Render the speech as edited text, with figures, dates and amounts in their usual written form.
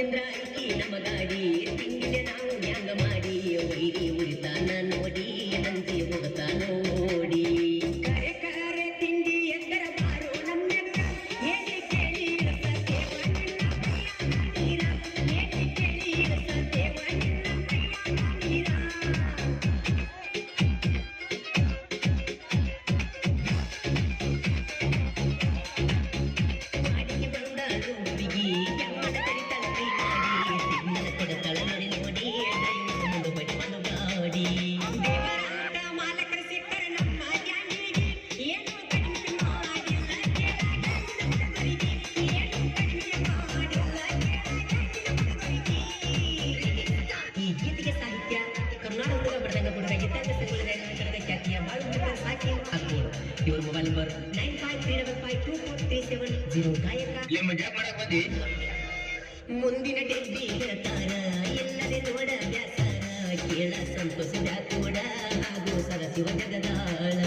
ನಿಂದ್ರ ಐತಿ ನಮ್ಮ ಗಾಡಿ ತಿಂಗಿನ ನಾವು ನ್ಯಾಂಗ ಮಾಡಿ ವೈರಿ ಉರಿತಾನ ನೋಡಿ ನಂದಿ ಹೋಗತಾನ ಓಡಿ ಕರೆ ಕರೆ ತಿಂಡಿ ಎದ್ದರ ಬಾರೋ ನಮ್ಮ ಹೇಳಿ ಕೇಳಿ ಸತ್ಯವ ನಿನ್ನ ಹೇಳಿ ಕೇಳಿ ಸತ್ಯವ ನಿನ್ನ ಮಾಡಿಗೆ ಬಂದಾಳು ಹುಡುಗಿ ಯಮ್ಮನ ಕರಿತಾಳ ಕೈ ಮಾಡಿ ಸಿಗ್ನಲ್ ಕೊಡತಾಳ ನೋಡಿ ನೋಡಿ ಮುಂದೆ ಬಡಿವನು ಗಾಡಿ ದೇವರಾಟ ಮಾಲಕರ ಸಿಕ್ಕರ ನಮ್ಮ ಗ್ಯಾಂಗಿಗೆ ಏನು ಕಡಿಮೆ ಮಾಡಿಲ್ಲ ಕೇಳಾಗಿರಿಗೆ ಏನು ಕಡಿಮೆ ಮಾಡಿಲ್ಲ ಕೇಳಾಗಿರಿಗೆ ಈ ಗೀತೆಗೆ ಸಾಹಿತ್ಯ ಕರ್ನಾಟಕದ ಬಡದಂಗ ಬುಡಗ ಇದ್ದಾಗ ಸಂಗೀತದ ಕಡೆದ ಖ್ಯಾತಿಯ ಬಾಳು ಸಾಕಿ ಹಾಕೋರು ಇವ್ರ ಮೊಬೈಲ್ ನಂಬರ್ 9537524370 ಗಾಯಕ ಮುಂದಿನ ಡೆಬ್ಬಿ ಹೇಳ್ತಾರ ಎಲ್ಲದೆ ನೋಡ ಬ್ಯಾಸಾರ ಕೇಳ ಸಂತೋಷದ ಕೂಡ ಹಾಗೂ ಸರಸಿವ ಜಗದಾಳ